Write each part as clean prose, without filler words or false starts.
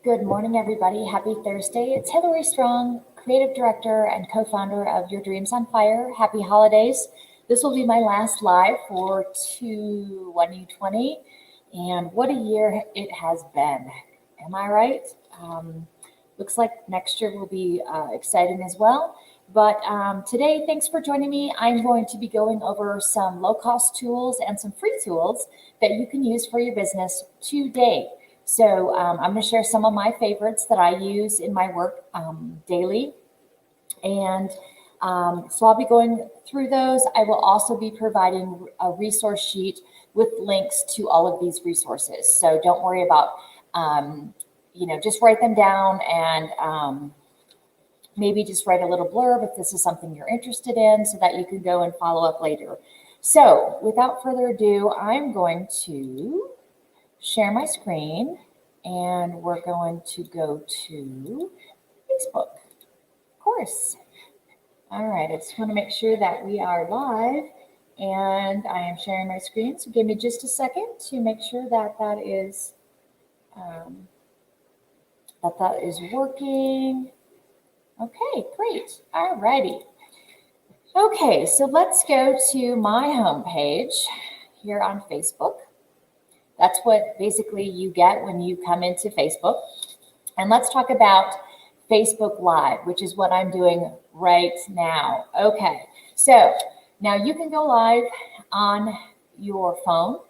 Good morning, everybody. Happy Thursday. It's Hillary Strong, Creative Director and co-founder of Your Dreams on Fire. Happy holidays. This will be my last live for 2020, and what a year it has been. Am I right? Looks like next year will be exciting as well. But today, thanks for joining me. I'm going to be going over some low-cost tools and some free tools that you can use for your business today. So I'm going to share some of my favorites that I use in my work daily. And so I'll be going through those. I will also be providing a resource sheet with links to all of these resources. So don't worry about, just write them down and maybe just write a little blurb if this is something you're interested in so that you can go and follow up later. So without further ado, I'm going to share my screen, and we're going to go to Facebook, of course. All right, I just want to make sure that we are live, and I am sharing my screen. So give me just a second to make sure that that is working. Okay, great. All righty. Okay, so let's go to my homepage here on Facebook. That's what basically you get when you come into Facebook. And let's talk about Facebook Live, which is what I'm doing right now. Okay, so now you can go live on your phone.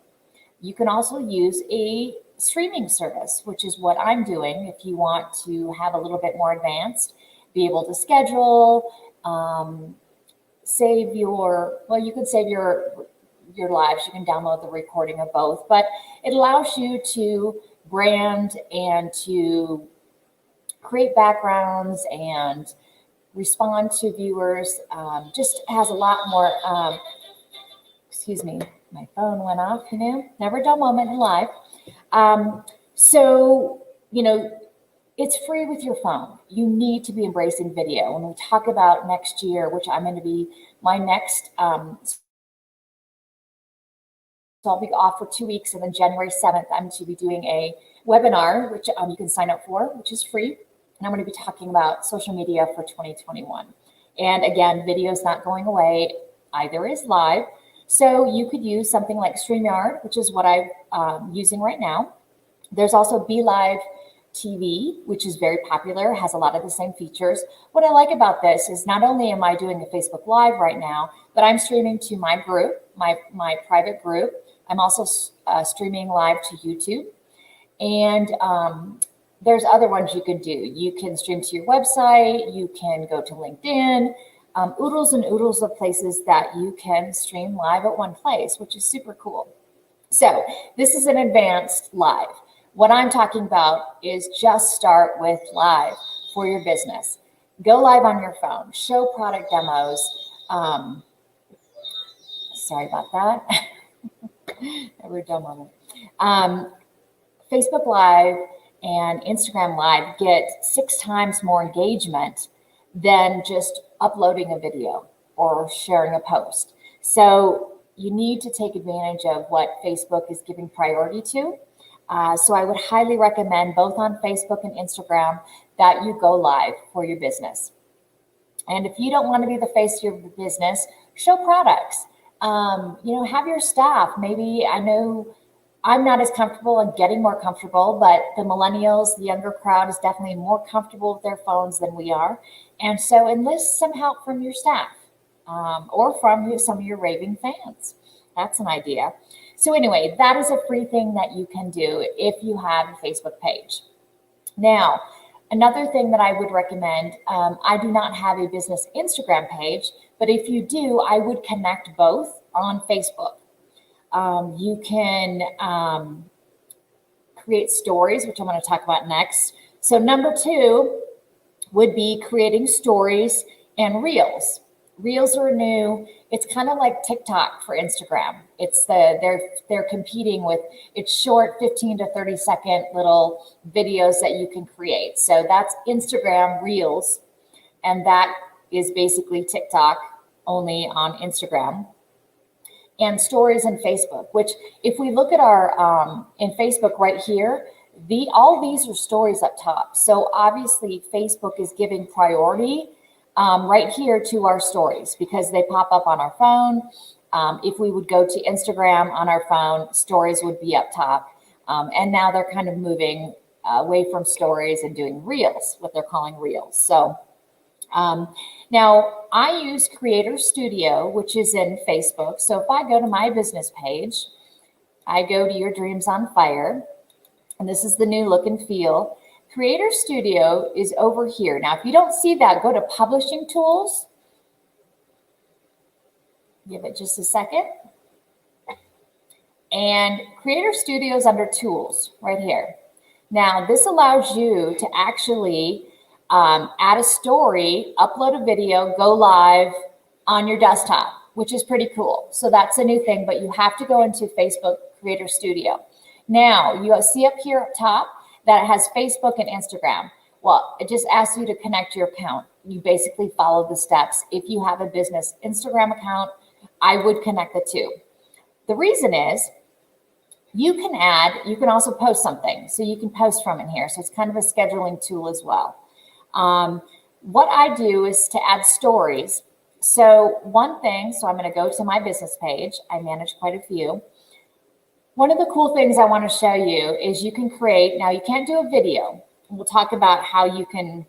You can also use a streaming service, which is what I'm doing if you want to have a little bit more advanced, be able to schedule, you can save your lives. You can download the recording of both, but it allows you to brand and to create backgrounds and respond to viewers. Just has a lot more, excuse me, my phone went off, never a dull moment in life. It's free with your phone. You need to be embracing video. When we talk about next year, which I'm going to be my next, so I'll be off for 2 weeks, and then January 7th, I'm going to be doing a webinar, which you can sign up for, which is free. And I'm going to be talking about social media for 2021. And again, video is not going away. Either is live. So you could use something like StreamYard, which is what I'm using right now. There's also BeLive TV, which is very popular, has a lot of the same features. What I like about this is not only am I doing a Facebook Live right now, but I'm streaming to my group, my private group. I'm also streaming live to YouTube. And there's other ones you can do. You can stream to your website. You can go to LinkedIn. Oodles and oodles of places that you can stream live at one place, which is super cool. So this is an advanced live. What I'm talking about is just start with live for your business. Go live on your phone. Show product demos. Sorry about that. Never a dull moment. Facebook Live and Instagram Live get 6 times more engagement than just uploading a video or sharing a post. So you need to take advantage of what Facebook is giving priority to. So I would highly recommend both on Facebook and Instagram that you go live for your business. And if you don't want to be the face of your business, show products. Have your staff. Maybe I know I'm not as comfortable and getting more comfortable, but the millennials, the younger crowd is definitely more comfortable with their phones than we are. And so enlist some help from your staff or from some of your raving fans. That's an idea. So anyway, that is a free thing that you can do if you have a Facebook page. Now, another thing that I would recommend, I do not have a business Instagram page, but if you do, I would connect both on Facebook. You can create stories, which I'm going to talk about next. So number 2 would be creating stories and reels. Reels are new. It's kind of like TikTok for Instagram. They're competing with, it's short 15 to 30 second little videos that you can create. So that's Instagram Reels, and that is basically TikTok only on Instagram. And stories in Facebook, which if we look at our in Facebook right here, All these are stories up top. So obviously Facebook is giving priority right here to our stories because they pop up on our phone. If we would go to Instagram on our phone, stories would be up top. And now they're kind of moving away from stories and doing reels, what they're calling reels. So now I use Creator Studio, which is in Facebook. So if I go to my business page, I go to Your Dreams on Fire, and this is the new look and feel. Creator Studio is over here. Now, if you don't see that, go to Publishing Tools. Give it just a second. And Creator Studio is under Tools right here. Now, this allows you to actually add a story, upload a video, go live on your desktop, which is pretty cool. So that's a new thing, but you have to go into Facebook Creator Studio. Now, you see up here up top that it has Facebook and Instagram. Well, it just asks you to connect your account. You basically follow the steps. If you have a business Instagram account, I would connect the two. The reason is you can also post something. So you can post from in here. So it's kind of a scheduling tool as well. What I do is to add stories. So one thing, so I'm going to go to my business page. I manage quite a few. One of the cool things I want to show you is you can create, now you can't do a video. We'll talk about how you can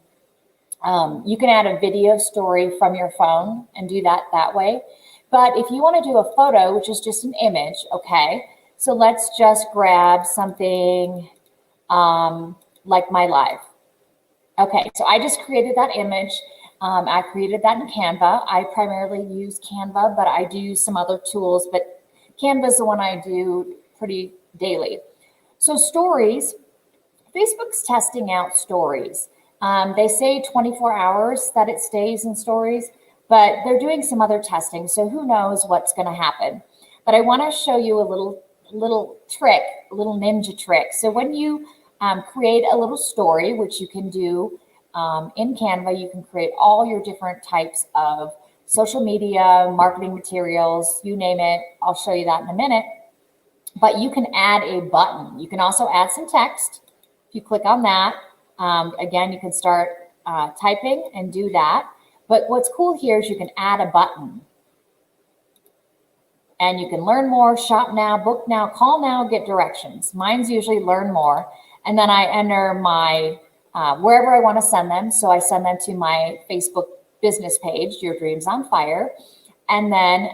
add a video story from your phone and do that way. But if you want to do a photo, which is just an image, okay, so let's just grab something like my life. Okay, so I just created that image. I created that in Canva. I primarily use Canva, but I do use some other tools, but Canva is the one I do pretty daily. So stories, Facebook's testing out stories. They say 24 hours that it stays in stories, but they're doing some other testing. So who knows what's going to happen. But I want to show you a little trick, a little ninja trick. So when you create a little story, which you can do in Canva, you can create all your different types of social media, marketing materials, you name it. I'll show you that in a minute. But you can add a button. You can also add some text. If you click on that, again, you can start typing and do that. But what's cool here is you can add a button. And you can learn more, shop now, book now, call now, get directions. Mine's usually learn more. And then I enter my, wherever I want to send them. So I send them to my Facebook business page, Your Dreams on Fire. And then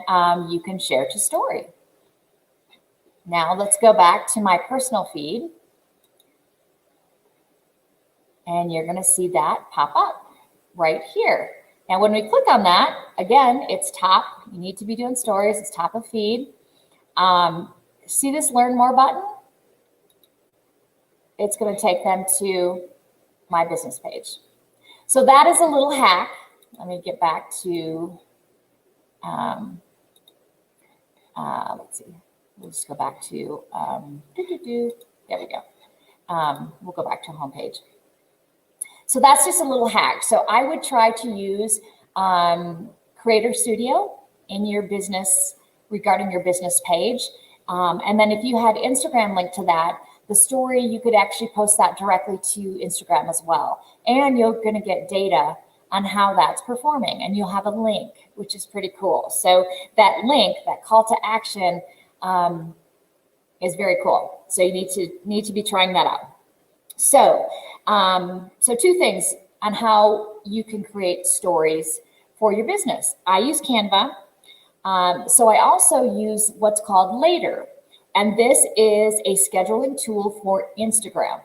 you can share to story. Now let's go back to my personal feed. And you're going to see that pop up right here. Now, when we click on that, again, it's top. You need to be doing stories. It's top of feed. See this Learn More button? It's going to take them to my business page. So that is a little hack. Let me get back to, let's see. We'll just go back to, there we go. We'll go back to homepage. So that's just a little hack. So I would try to use Creator Studio in your business, regarding your business page. And then if you had Instagram linked to that, the story, you could actually post that directly to Instagram as well. And you're going to get data on how that's performing. And you'll have a link, which is pretty cool. So that link, that call to action is very cool. So you need to be trying that out. So, so two things on how you can create stories for your business. I use Canva. So I also use what's called Later. And this is a scheduling tool for Instagram.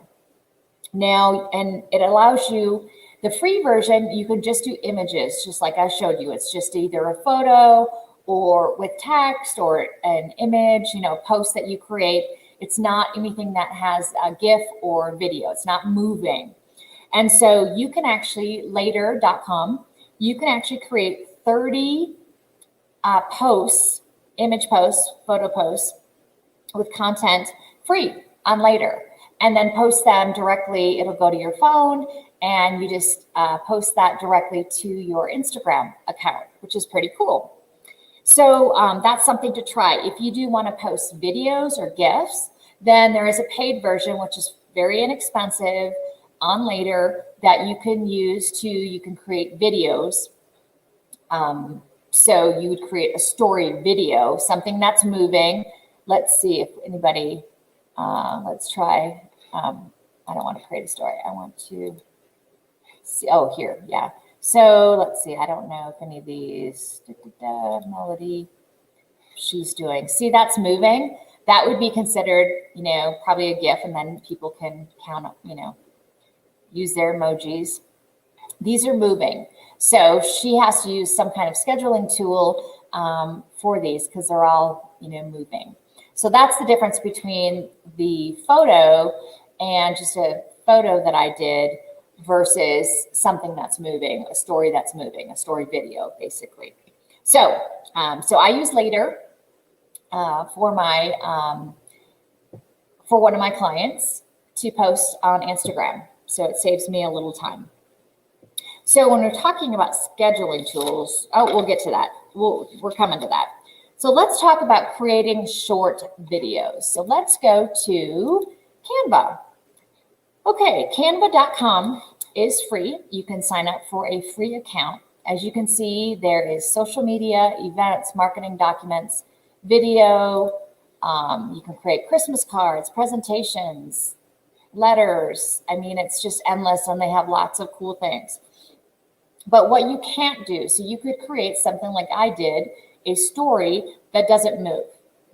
Now, and it allows you, the free version, you can just do images, just like I showed you. It's just either a photo or with text or an image, post that you create. It's not anything that has a GIF or video. It's not moving. And so you can actually, later.com, you can actually create 30 posts, image posts, photo posts with content free on Later. And then post them directly. It'll go to your phone and you just post that directly to your Instagram account, which is pretty cool. So that's something to try. If you do want to post videos or GIFs, then there is a paid version, which is very inexpensive on Later that you can use you can create videos. So you would create a story video, something that's moving. Let's see if anybody, let's try, I don't want to create a story. I want to see, oh, here, yeah. So let's see, I don't know if any of these, Melody, she's doing, see, that's moving. That would be considered, probably a GIF, and then people can count, use their emojis. These are moving. So she has to use some kind of scheduling tool for these because they're all, moving. So that's the difference between the photo and just a photo that I did versus something that's moving, a story that's moving, a story video, basically. So, so I use Later for one of my clients to post on Instagram. So it saves me a little time. So when we're talking about scheduling tools, oh, we'll get to that. We're coming to that. So let's talk about creating short videos. So let's go to Canva. Okay, canva.com is free. You can sign up for a free account. As you can see, there is social media, events, marketing documents, video. You can create Christmas cards, presentations, letters. I mean, it's just endless, and they have lots of cool things. But what you can't do, so you could create something like I did, a story that doesn't move.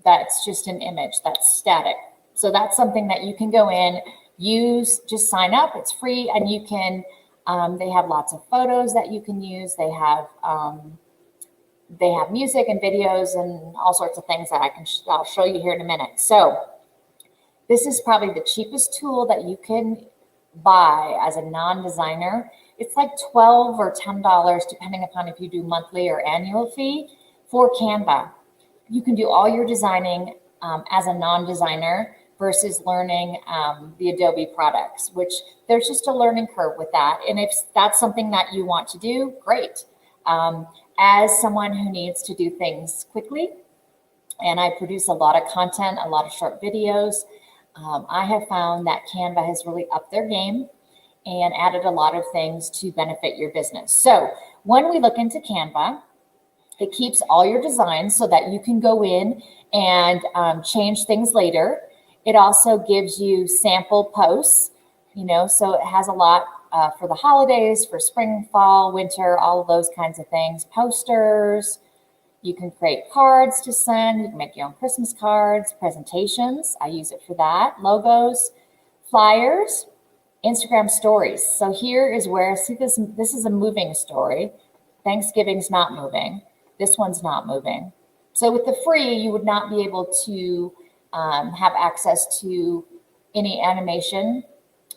That's just an image, that's static. So that's something that you can go in, use, just sign up, it's free, and you can, they have lots of photos that you can use. They have music and videos and all sorts of things that I'll show you here in a minute. So this is probably the cheapest tool that you can buy as a non-designer. It's like $12 or $10, depending upon if you do monthly or annual fee for Canva. You can do all your designing as a non-designer versus learning the Adobe products, which there's just a learning curve with that. And if that's something that you want to do, great. As someone who needs to do things quickly, and I produce a lot of content, a lot of short videos, I have found that Canva has really upped their game and added a lot of things to benefit your business. So when we look into Canva, it keeps all your designs so that you can go in and change things later. It also gives you sample posts, so it has a lot for the holidays, for spring, fall, winter, all of those kinds of things. Posters, you can create cards to send, you can make your own Christmas cards, presentations, I use it for that, logos, flyers, Instagram stories. So here is where, see this is a moving story. Thanksgiving's not moving. This one's not moving. So with the free, you would not be able to have access to any animation,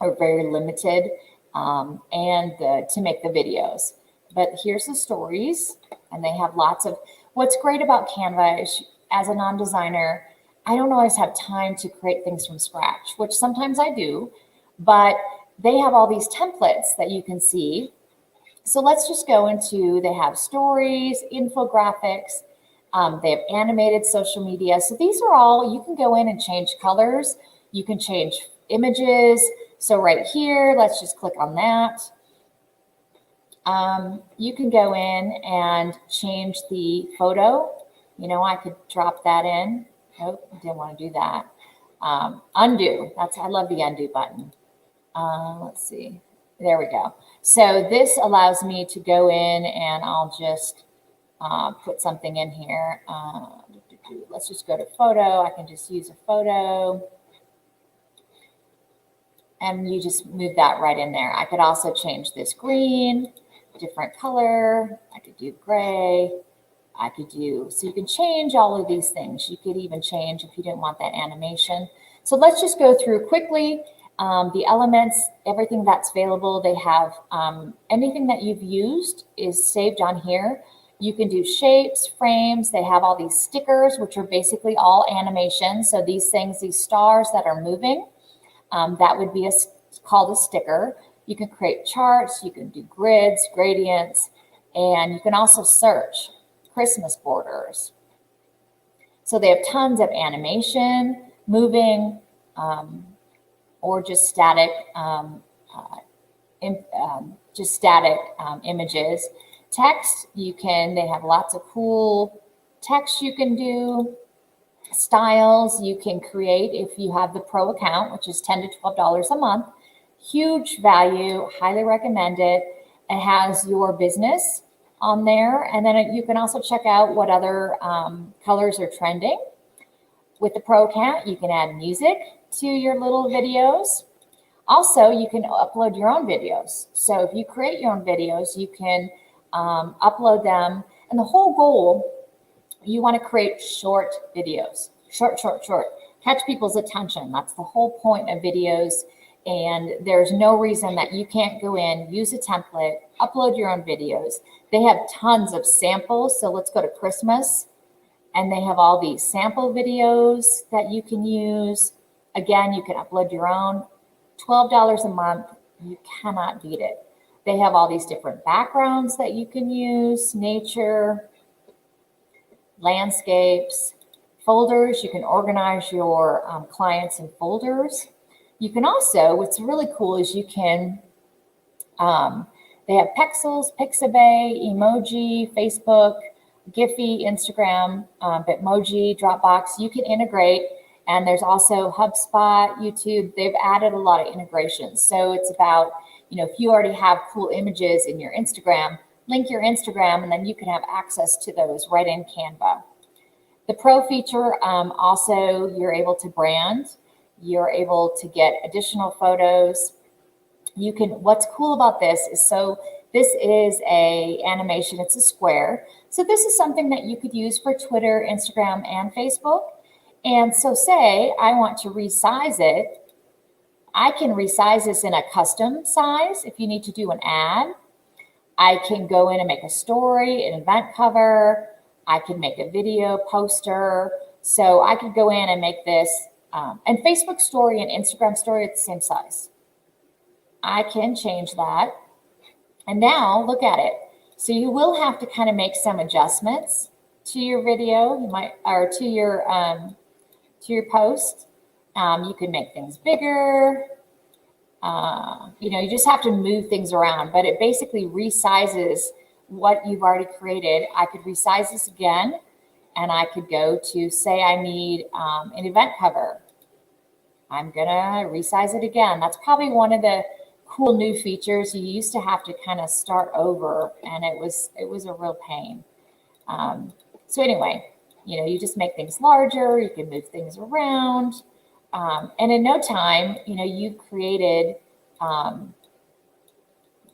or very limited, and to make the videos. But here's the stories, and they have lots of, what's great about Canva is, as a non-designer, I don't always have time to create things from scratch, which sometimes I do, but they have all these templates that you can see. So let's just go into, they have stories, infographics, they have animated social media. So these are all, you can go in and change colors, you can change images. So right here, let's just click on that. You can go in and change the photo. I could drop that in. Oh, didn't want to do that. Undo, I love the undo button. Let's see, there we go. So this allows me to go in and I'll just put something in here. Let's just go to photo. I can just use a photo. And you just move that right in there. I could also change this green, different color. I could do gray. So you can change all of these things. You could even change if you didn't want that animation. So let's just go through quickly. The elements, everything that's available, they have anything that you've used is saved on here. You can do shapes, frames. They have all these stickers, which are basically all animation. So these things, these stars that are moving, that would be called a sticker. You can create charts, you can do grids, gradients, and you can also search Christmas borders. So they have tons of animation, moving, or just static images. Text, they have lots of cool text you can do. Styles you can create if you have the pro account, which is $10 to $12 a month. Huge value, highly recommend it. It has your business on there, and then you can also check out what other colors are trending. With the pro account, you can add music to your little videos. Also, you can upload your own videos. So if you create your own videos, you can upload them. And the whole goal, you want to create short videos, short. Catch people's attention. That's the whole point of videos. And there's no reason that you can't go in, use a template, upload your own videos. They have tons of samples. So let's go to Christmas. And they have all these sample videos that you can use. Again, you can upload your own. $12 a month, you cannot beat it. They have all these different backgrounds that you can use, nature, landscapes, folders. You can organize your clients in folders. You can also, what's really cool is you can, they have Pexels, Pixabay, Emoji, Facebook, Giphy, Instagram, Bitmoji, Dropbox. You can integrate, and there's also HubSpot, YouTube. They've added a lot of integrations. So it's about, if you already have cool images in your Instagram, link your Instagram, and then you can have access to those right in Canva. The Pro feature, also, you're able to brand. You're able to get additional photos. What's cool about this is, so this is a animation, it's a square. So this is something that you could use for Twitter, Instagram, and Facebook. And so say I want to resize it, I can resize this in a custom size. If you need to do an ad, I can go in and make a story, an event cover. I can make a video poster. So I could go in and make this, and Facebook story and Instagram story at the same size. I can change that. And now look at it. So you will have to kind of make some adjustments to your video, or to your post. You can make things bigger. You just have to move things around, but it basically resizes what you've already created. I could resize this again, and I could go to, say I need an event cover. I'm gonna resize it again. That's probably one of the cool new features. You used to have to kind of start over, and it was a real pain. So anyway, you just make things larger. You can move things around, and in no time, you've created.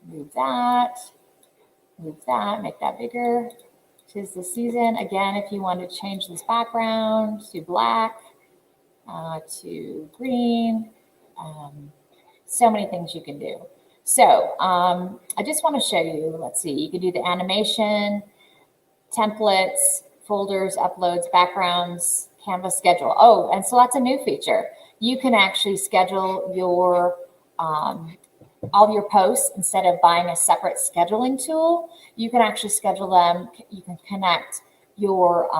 Move that, make that bigger. 'Tis the season. Again, if you want to change this background to black, to green, so many things you can do. So I just want to show you, let's see, you can do the animation, templates, folders, uploads, backgrounds, Canva schedule. Oh, and so that's a new feature. You can actually schedule your all your posts. Instead of buying a separate scheduling tool, you can actually schedule them. You can connect your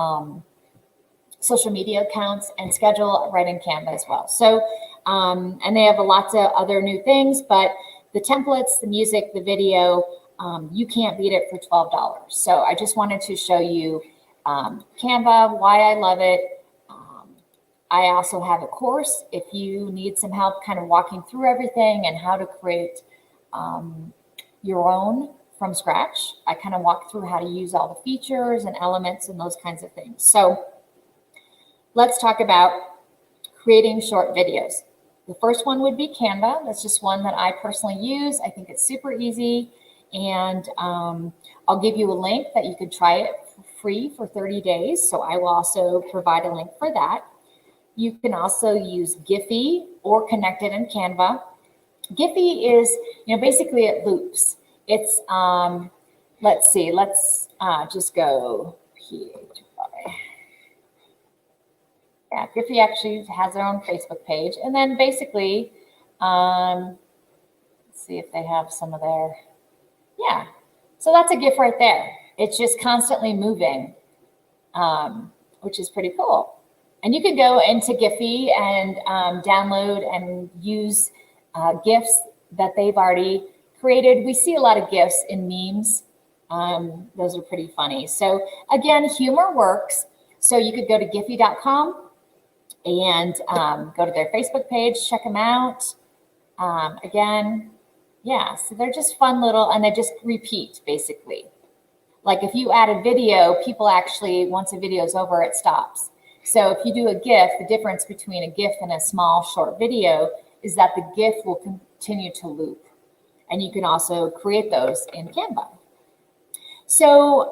social media accounts and schedule right in Canva as well. So, and they have lots of other new things, but the templates, the music, the video, you can't beat it for $12. So I just wanted to show you Canva, why I love it. I also have a course if you need some help kind of walking through everything and how to create your own from scratch. I kind of walk through how to use all the features and elements and those kinds of things. So let's talk about creating short videos. The first one would be Canva. That's just one that I personally use. I think it's super easy. And I'll give you a link that you could try it for free for 30 days. So I will also provide a link for that. You can also use Giphy or connect it in Canva. Giphy is, basically it loops. It's, let's see, let's just go here. Yeah, Giphy actually has their own Facebook page. And then basically, let's see if they have some of their, yeah. So that's a GIF right there. It's just constantly moving, which is pretty cool. And you can go into Giphy and download and use GIFs that they've already created. We see a lot of GIFs in memes. Those are pretty funny. So again, humor works. So you could go to Giphy.com and go to their Facebook page, check them out. Again, yeah, so they're just fun little, and they just repeat basically. Like if you add a video, people actually, once a video is over, it stops. So if you do a GIF, the difference between a GIF and a small short video is that the GIF will continue to loop. And you can also create those in Canva. So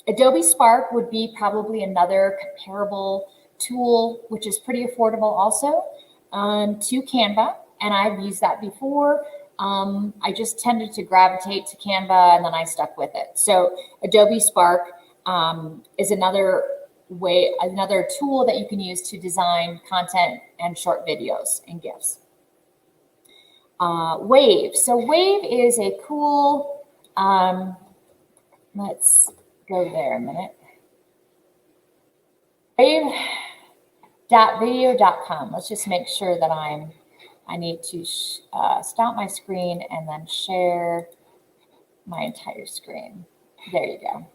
Adobe Spark would be probably another comparable tool, which is pretty affordable also to Canva. And I've used that before. I just tended to gravitate to Canva and then I stuck with it. So Adobe Spark is another tool that you can use to design content and short videos and GIFs. Wave. So Wave is a cool, let's go there a minute. Wave.video.com. Let's just make sure that I need to stop my screen and then share my entire screen. There you go.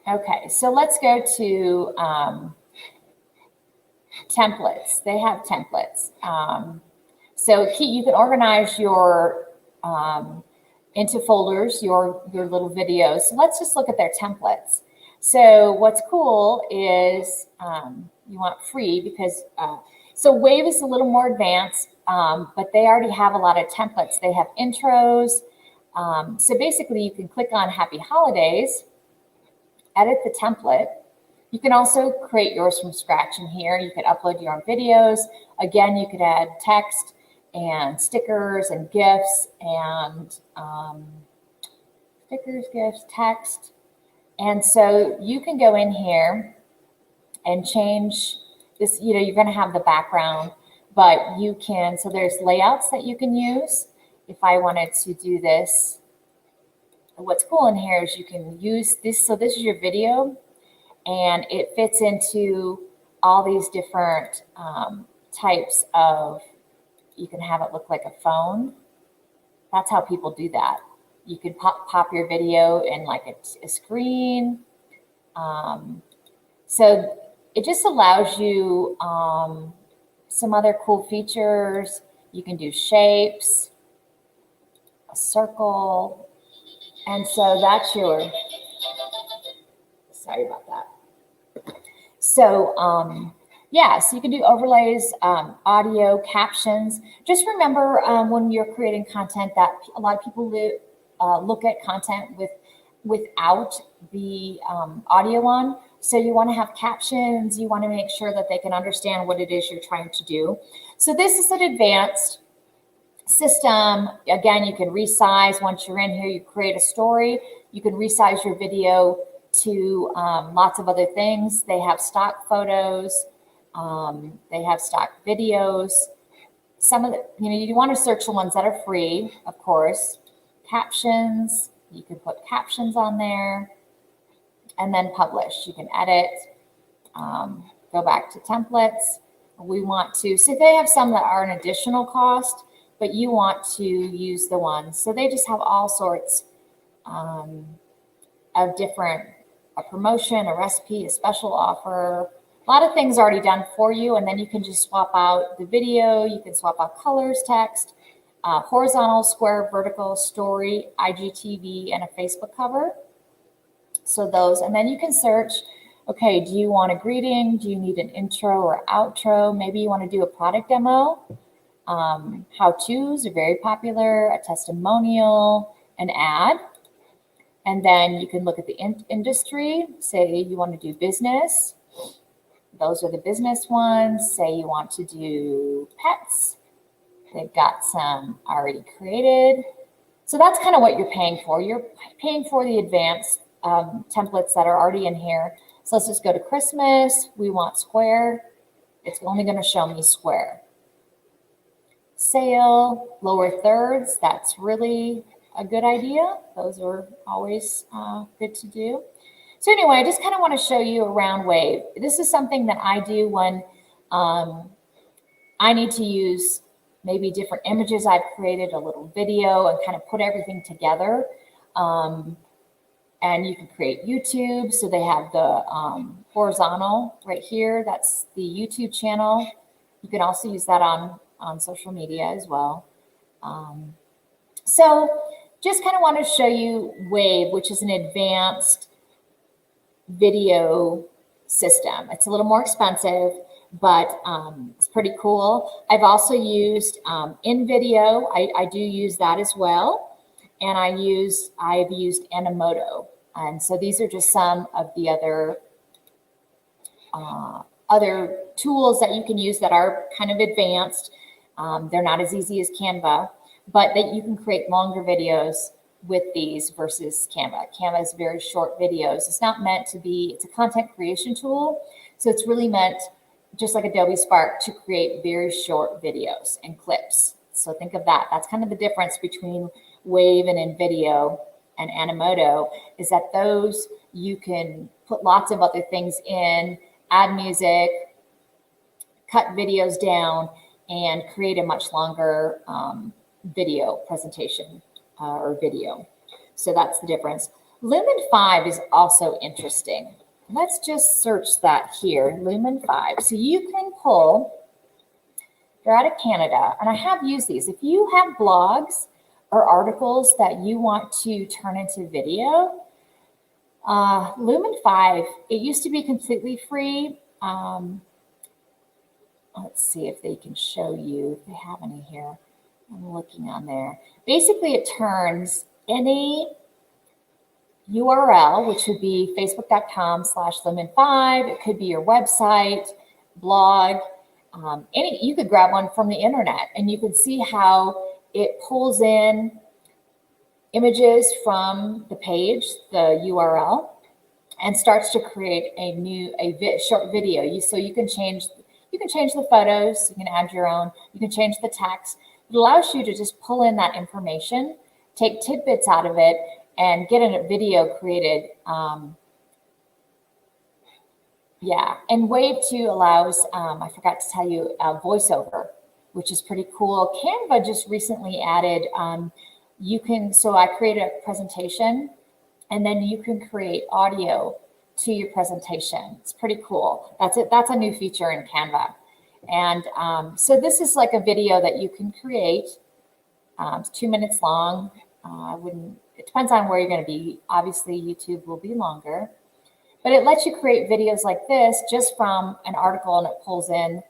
Okay, so let's go to templates. They have templates. So you can organize your into folders, your little videos. So let's just look at their templates. So what's cool is you want free because so Wave is a little more advanced, but they already have a lot of templates. They have intros. So basically you can click on Happy Holidays, edit the template. You can also create yours from scratch in here. You could upload your own videos. Again, you could add text and stickers and GIFs and stickers, GIFs, text. And so you can go in here and change this, you're going to have the background, but you can, so there's layouts that you can use. If I wanted to do this, what's cool in here is you can use this. So this is your video and it fits into all these different types of, you can have it look like a phone. That's how people do that. You could pop your video in like a screen. So it just allows you some other cool features. You can do shapes, a circle. And so that's your, sorry about that. So yeah, so you can do overlays, audio, captions. Just remember when you're creating content that a lot of people look at content without the audio on. So you want to have captions. You want to make sure that they can understand what it is you're trying to do. So this is an advanced system. Again, you can resize once you're in here. You create a story. You can resize your video to lots of other things. They have stock photos. They have stock videos. Some of the, you want to search the ones that are free, of course. Captions, you can put captions on there and then publish. You can edit, go back to templates. We want to, so they have some that are an additional cost, but you want to use the ones. So they just have all sorts of different, a promotion, a recipe, a special offer, a lot of things already done for you. And then you can just swap out the video. You can swap out colors, text, horizontal, square, vertical, story, IGTV, and a Facebook cover. So those, and then you can search, okay, do you want a greeting? Do you need an intro or outro? Maybe you want to do a product demo. How-tos are very popular, a testimonial, an ad. And then you can look at the industry, say you want to do business. Those are the business ones. Say you want to do pets. They've got some already created. So that's kind of what you're paying for. You're paying for the advanced templates that are already in here. So let's just go to Christmas. We want square. It's only going to show me square. Sale, lower thirds. That's really a good idea. Those are always good to do. So anyway, I just kind of want to show you around Wave. This is something that I do when I need to use maybe different images I've created, a little video, and kind of put everything together. And you can create YouTube. So they have the horizontal right here. That's the YouTube channel. You can also use that on social media as well. So just kind of want to show you Wave, which is an advanced video system. It's a little more expensive, but it's pretty cool. I've also used InVideo. I do use that as well. And I've used Animoto. And so these are just some of the other tools that you can use that are kind of advanced. They're not as easy as Canva, but that you can create longer videos with these versus Canva. Canva is very short videos. It's not meant to be, it's a content creation tool. So it's really meant, just like Adobe Spark, to create very short videos and clips. So think of that. That's kind of the difference between Wave and InVideo and Animoto, is that those you can put lots of other things in, add music, cut videos down, and create a much longer video presentation or video. So that's the difference. Lumen 5 is also interesting. Let's just search that here, Lumen 5. So you can pull, they're out of Canada, and I have used these. If you have blogs or articles that you want to turn into video, Lumen 5, it used to be completely free. Let's see if they can show you, if they have any here. I'm looking on there. Basically, it turns any URL, which would be facebook.com/lumen5. It could be your website, blog, you could grab one from the internet, and you can see how it pulls in images from the page, the URL, and starts to create a short video. So you can change the photos, you can add your own, you can change the text. It allows you to just pull in that information, take tidbits out of it, and get a video created. And Wave 2 allows, I forgot to tell you, voiceover, which is pretty cool. Canva just recently added, so I created a presentation, and then you can create audio to your presentation. It's pretty cool. That's a new feature in Canva. And so this is like a video that you can create. It's 2 minutes long. It depends on where you're going to be. Obviously, YouTube will be longer. But it lets you create videos like this just from an article, and it pulls in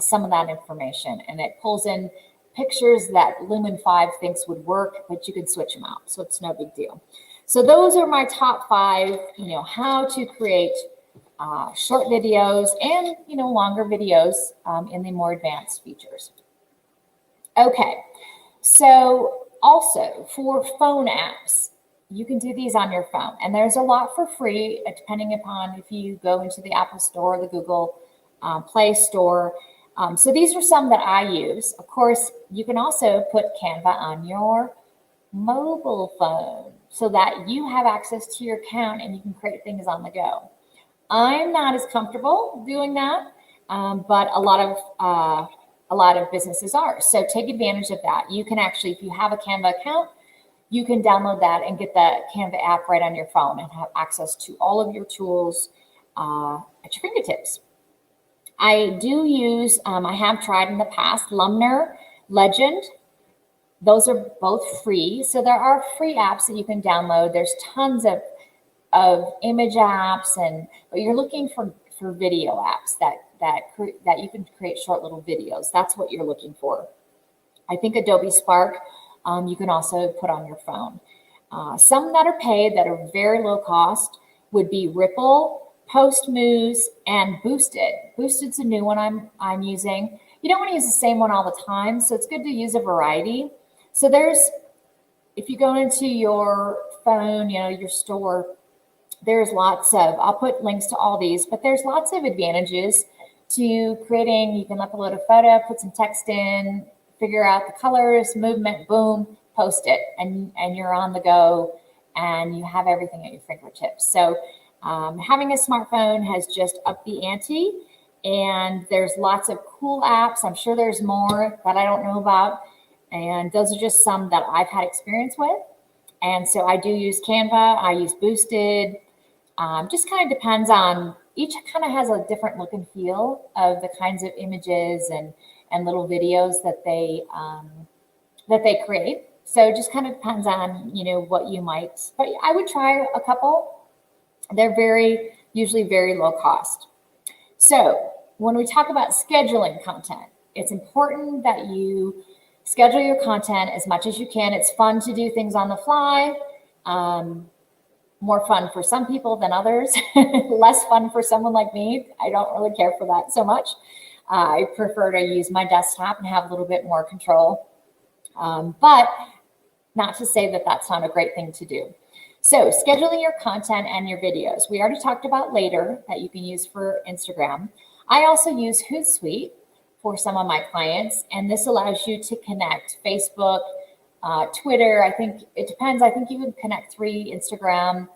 some of that information. And it pulls in pictures that Lumen 5 thinks would work, but you can switch them out. So it's no big deal. So those are my top 5, how to create short videos and, longer videos in the more advanced features. Okay, so also for phone apps, you can do these on your phone. And there's a lot for free, depending upon if you go into the Apple Store or the Google Play Store. So these are some that I use. Of course, you can also put Canva on your mobile phone so that you have access to your account and you can create things on the go. I'm not as comfortable doing that, but a lot of businesses are. So take advantage of that. You can actually, if you have a Canva account, you can download that and get the Canva app right on your phone and have access to all of your tools at your fingertips. I do use, I have tried in the past, Lumner, Legend. Those are both free. So there are free apps that you can download. There's tons of image apps, but you're looking for video apps that you can create short little videos. That's what you're looking for. I think Adobe Spark, you can also put on your phone. Some that are paid that are very low cost would be Ripple, Postmuse, and Boosted. Boosted's a new one I'm using. You don't want to use the same one all the time, so it's good to use a variety. So if you go into your phone, your store, there's lots of, I'll put links to all these, but there's lots of advantages to creating. You can upload a photo, put some text in, figure out the colors, movement, boom, post it, and you're on the go, and you have everything at your fingertips. So Having a smartphone has just upped the ante, and there's lots of cool apps. I'm sure there's more that I don't know about, and those are just some that I've had experience with. And so I do use Canva, I use Boosted. Just kind of depends on, each kind of has a different look and feel of the kinds of images and little videos that they create. So it just kind of depends on, what you might, but I would try a couple. They're usually very low cost. So when we talk about scheduling content, it's important that you schedule your content as much as you can. It's fun to do things on the fly. More fun for some people than others. Less fun for someone like me. I don't really care for that so much. I prefer to use my desktop and have a little bit more control. But not to say that that's not a great thing to do. So scheduling your content and your videos. We already talked about Later that you can use for Instagram. I also use Hootsuite for some of my clients, and this allows you to connect Facebook, Twitter. I think it depends. I think you can connect 3, Instagram.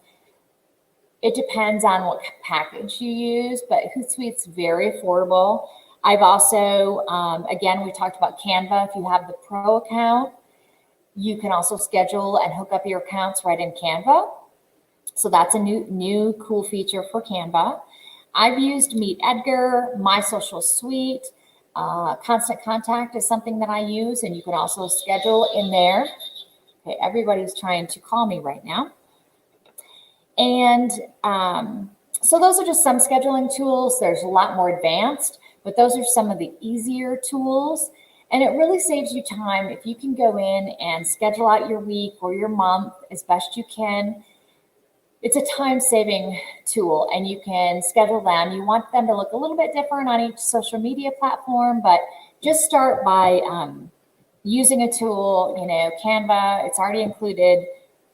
It depends on what package you use, but Hootsuite's very affordable. I've also, again, we talked about Canva. If you have the Pro account, you can also schedule and hook up your accounts right in Canva. So that's a new cool feature for Canva. I've used MeetEdgar, My Social Suite, Constant Contact is something that I use, and you can also schedule in there. Okay, everybody's trying to call me right now. And so those are just some scheduling tools. There's a lot more advanced, but those are some of the easier tools. And it really saves you time if you can go in and schedule out your week or your month as best you can. It's a time-saving tool, and you can schedule them. You want them to look a little bit different on each social media platform, but just start by using a tool. Canva, it's already included.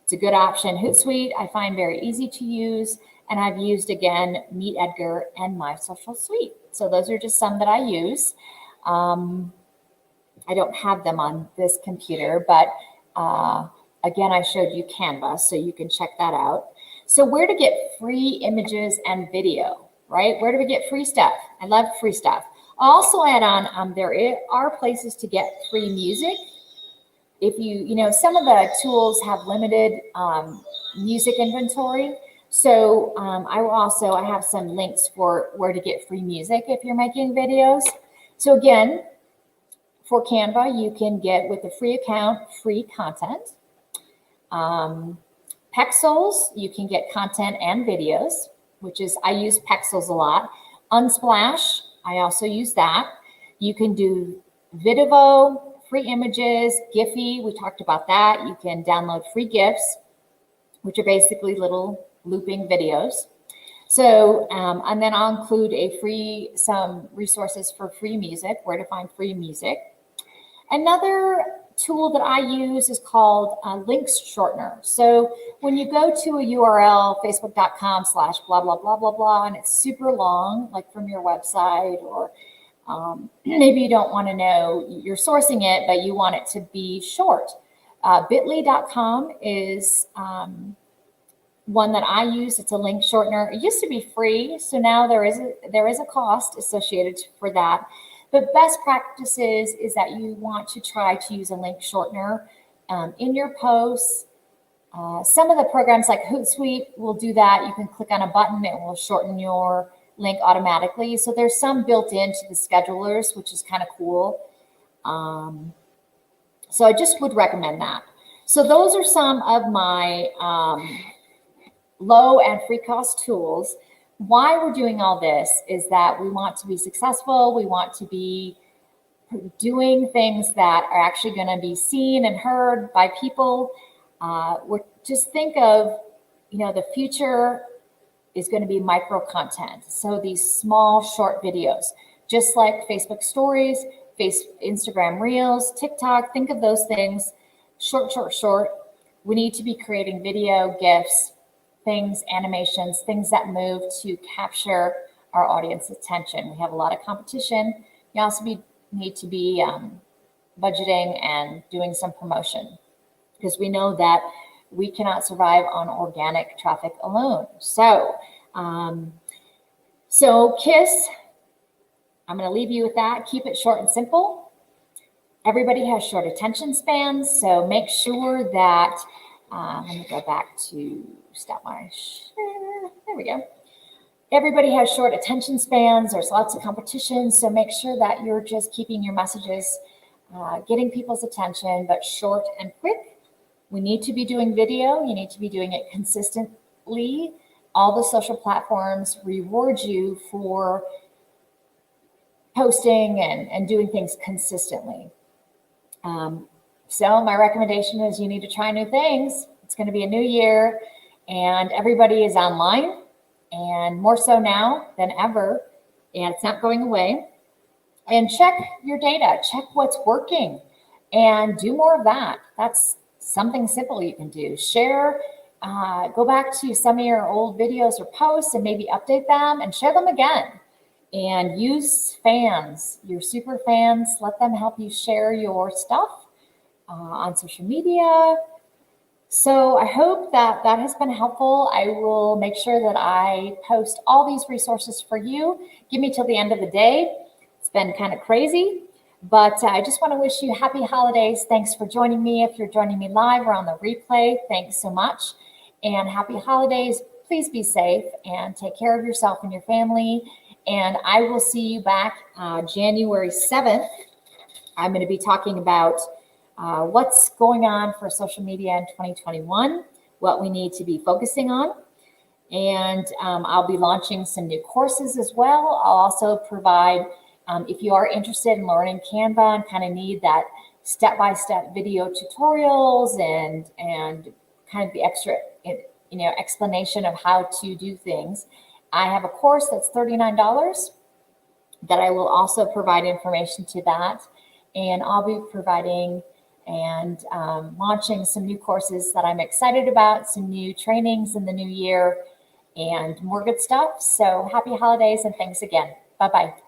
It's a good option. Hootsuite, I find very easy to use, and I've used, again, MeetEdgar and My Social Suite. So those are just some that I use. I don't have them on this computer, but again, I showed you Canva, so you can check that out. So where to get free images and video, right? Where do we get free stuff? I love free stuff. I'll also add on, there are places to get free music. If some of the tools have limited music inventory. So I have some links for where to get free music if you're making videos. So again, for Canva, you can get, with a free account, free content. Pexels, you can get content and videos, I use Pexels a lot. Unsplash, I also use that. You can do Vidivo, free images, Giphy, we talked about that. You can download free GIFs, which are basically little looping videos. So, and then I'll include some resources for free music, where to find free music. Another tool that I use is called Links Shortener. So when you go to a URL, facebook.com/blah, blah, blah, blah, blah, and it's super long, like from your website, or maybe you don't want to know, you're sourcing it, but you want it to be short. Bitly.com is one that I use. It's a link shortener. It used to be free, so now there is a cost associated for that. But best practices is that you want to try to use a link shortener in your posts. Some of the programs like Hootsuite will do that. You can click on a button, it will shorten your link automatically. So there's some built into the schedulers, which is kind of cool. So I just would recommend that. So those are some of my low and free cost tools. Why we're doing all this is that we want to be successful. We want to be doing things that are actually going to be seen and heard by people. Just think of, the future is going to be micro content. So these small, short videos, just like Facebook stories, Instagram Reels, TikTok, think of those things, short. We need to be creating video, GIFs, things, animations, things that move to capture our audience attention. We have a lot of competition. You also need to be budgeting and doing some promotion, because we know that we cannot survive on organic traffic alone. So So KISS, I'm going to leave you with that. Keep it short and simple. Everybody has short attention spans, so make sure that, let me go back to stop my share. There we go. Everybody has short attention spans. There's lots of competition, so make sure that you're just keeping your messages, getting people's attention, but short and quick. We need to be doing video. You need to be doing it consistently. All the social platforms reward you for posting and doing things consistently. So my recommendation is you need to try new things. It's going to be a new year and everybody is online, and more so now than ever, and it's not going away. And check your data, check what's working, and do more of that. That's something simple you can do. Share, go back to some of your old videos or posts and maybe update them and share them again. And use fans, your super fans, let them help you share your stuff on social media. So I hope that that has been helpful. I will make sure that I post all these resources for you. Give me till the end of the day. It's been kind of crazy, but I just want to wish you happy holidays. Thanks for joining me. If you're joining me live or on the replay, thanks so much. And happy holidays. Please be safe and take care of yourself and your family. And I will see you back January 7th. I'm going to be talking about what's going on for social media in 2021, what we need to be focusing on. And I'll be launching some new courses as well. I'll also provide, if you are interested in learning Canva and kind of need that step-by-step video tutorials and kind of the extra, explanation of how to do things, I have a course that's $39 that I will also provide information to that. And I'll be providing and launching some new courses that I'm excited about, some new trainings in the new year, and more good stuff. So happy holidays and thanks again. Bye-bye.